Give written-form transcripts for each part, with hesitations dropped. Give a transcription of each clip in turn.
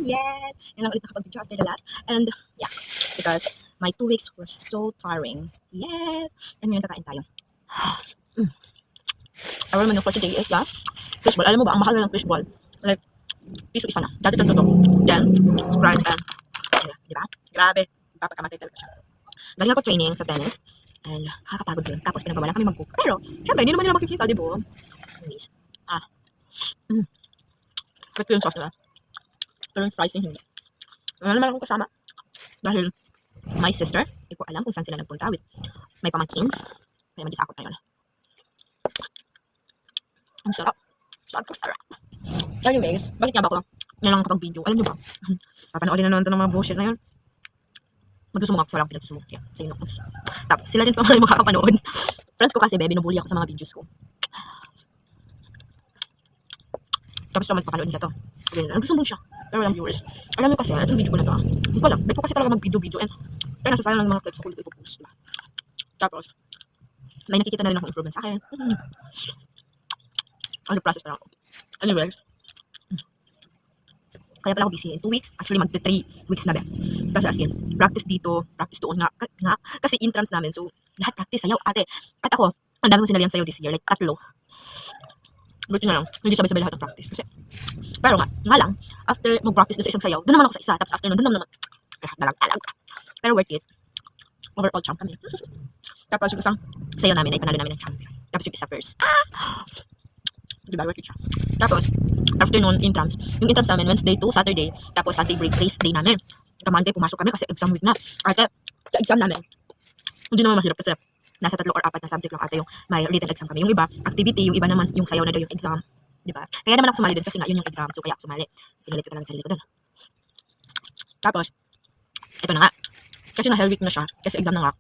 Yes! Yan lang ulit nakapag-video after the last. And yeah, because my 2 weeks were so tiring. Yes! And ngayon kakain tayo. Our menu for today is the fishball. Alam mo ba, ang mahal na ng fishball. Like, piso isa na. Dati ito. Then, Sprite and di ba? Grabe. Papakamatay talaga siya. Galing ako training sa tennis. And nakakapagod din. Tapos pinagawa lang kami mag-cook. Pero, syempre, hindi naman nila makikita, di ba? Anyways. Ito yung sauce nila. Pero yung fries yung hindi. Wala naman akong kasama. Dahil my sister, hindi ko alam kung saan sila nagpunta with may pamangkins. Kaya mag-isakot na yun. Ang sarap. Sarap. Anyways, bakit nga ba ako lang kapag video? Alam nyo ba? Papanoorin na naman ito ng mga bullshit na yun. Magsusumok ako. Walang pinagsusumok. Kaya, sa inyo. Tapos, sila din pa mga makakapanood. Friends ko kasi, binubuli ako sa mga videos ko. Tapos naman papanood nila to. Nagsusumbong siya. Pero walang viewers. Alam mo kasi, isang video ko na to. Hindi ko alam. Like ko kasi talaga mag-video. And kaya nasa sayang lang mga clips ko dito ipopost. Tapos, may nakikita na rin akong improvement sa akin. Ano process pa lang ako. Anyways. Kaya pala ako busy. 2 weeks. Actually, magte 3 weeks na ba. Kasi as in, practice dito, practice doon nga. Kasi intrams namin. So, lahat practice sayaw, ate. At ako, ang dami ko sinalihan sayaw this year. Like, 3. Buti na lang, hindi sabay-sabay lahat ng practice. Kasi, pero nga lang, after mag-practice doon sa isang sayaw, doon naman ako sa isa. Tapos after doon naman, dalag. Pero worth it. Overall champ kami. Tapos yung isang sayaw namin ay panalo namin ng champion. Tapos yung isa first. Diba, worth it siya. Tapos, afternoon, intrams. Yung intrams namin, Wednesday to Saturday. Tapos Sunday break, race day namin. Monday, pumasok kami kasi exam week na. Ate, sa exam namin, hindi naman mahirap kasi nasa 3 or 4 na subject lang ate yung may written exam kami. Yung iba, activity, yung iba naman yung sayaw na daw yung exam. Diba? Kaya naman ako sumali din kasi nga yun yung exam. So kaya ako sumali. Pinalit ko talaga sarili ko dun. Tapos, ito na nga. Kasi na hell week na siya. Kasi exam na nga.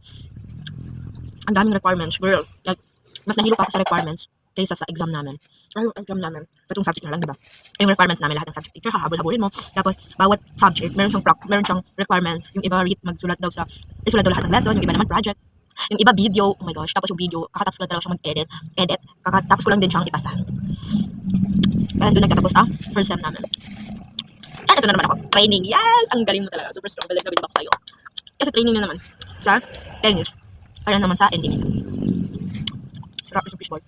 Ang daming requirements. Girl, like, mas nahilo pa ako sa requirements kaysa sa exam namin. Ay, yung exam namin, katong subject na lang, diba? Yung requirements namin, lahat ng subject teacher, hahabol-habulin mo. Tapos, bawat subject, meron siyang requirements. Yung iba read, isulat daw lahat ng lesson. Yung iba naman project. Yung iba video, oh my gosh, tapos yung video, kakatapos ko lang talaga siya mag-edit, kakatapos ko lang din siyang ipasa. Kaya doon nagkatapos ang first sem namin. At ito na naman ako, training, yes! Ang galing mo talaga, super strong, galing na binabak sa'yo. Kasi training na naman sa tennis, para naman sa ending. Sarap yung fishball.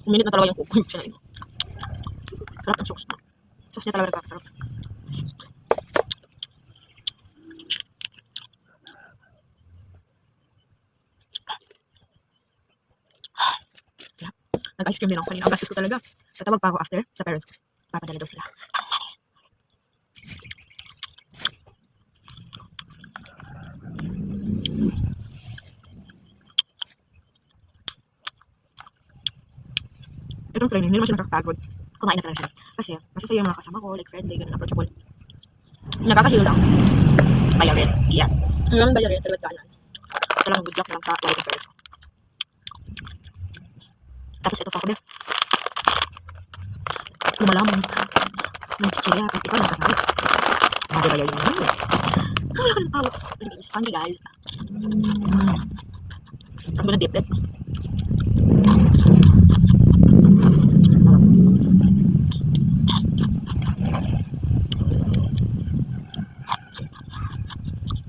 Uminit na talaga yung cook, siya na yun. Sarap ang sauce. Sauce niya talaga nagkakasarap. Nag-ice cream din ako kanina. Ang gastos ko talaga. Tatawag pa ako after sa parents ko. Papadala daw sila. Itong training, hindi naman siya nakakapagod. Kumain na talaga siya. Kasi, masasaya yung mga kasama ko, like friendly, ganun, approachable. Nakakahilo lang. Bayarin. Yes. Ang naman bayarin, talagang daanan. Ito lang, good luck lang sa life of parents ko. Tapos ito pa kami. Lumalamang. Nag-chichirya. Pati pa nakasama. Hindi ba yun yun? Wala ka ng power. Anyways, funny guys. I'm gonna dip it.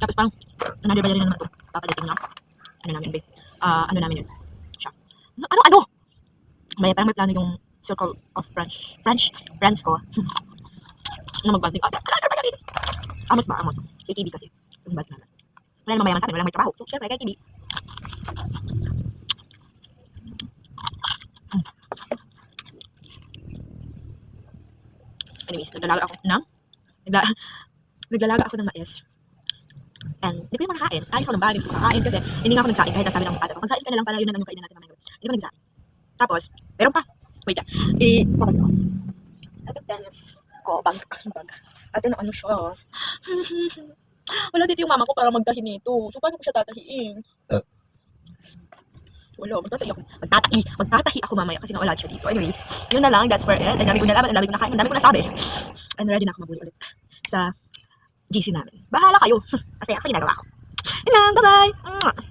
Tapos parang, another bayarin na naman ito. Papadating na. Ano namin, babe? Ano namin yun? Siya. Ano? May plano yung circle of friends ko na mag-banding. Amot ba? Amot. KTV kasi. Yung band naman. Wala namang mayaman sa amin. Walang may trabaho. So, syempre, KTV. Anyways, naglalaga ako ng mais. And hindi ko yung makakain. Ayos ako ng bahay. Hindi ko makakain kasi hindi nga ako nagsain. Kahit nasabi ng ate ko, magsain ka na lang para yun na lang yung kainan natin mamaya. Hindi ko nagsain. Tapos, meron pa. Wait lang. Ito tennis ko. Bag. Ate na ano siya. Wala dito yung mama ko para magtahi nito. So, paano ko siya tatahiin? Wala. Magtatahi ako mamaya kasi nga wala siya dito. Anyways, yun na lang. That's for it. Ang dami ko nalaman. Ang dami ko nakain. Ang dami ko nasabi. And ready na ako mabuli ulit sa GC namin. Bahala kayo. Kasi ako ginagawa ko. Yun lang. Bye-bye.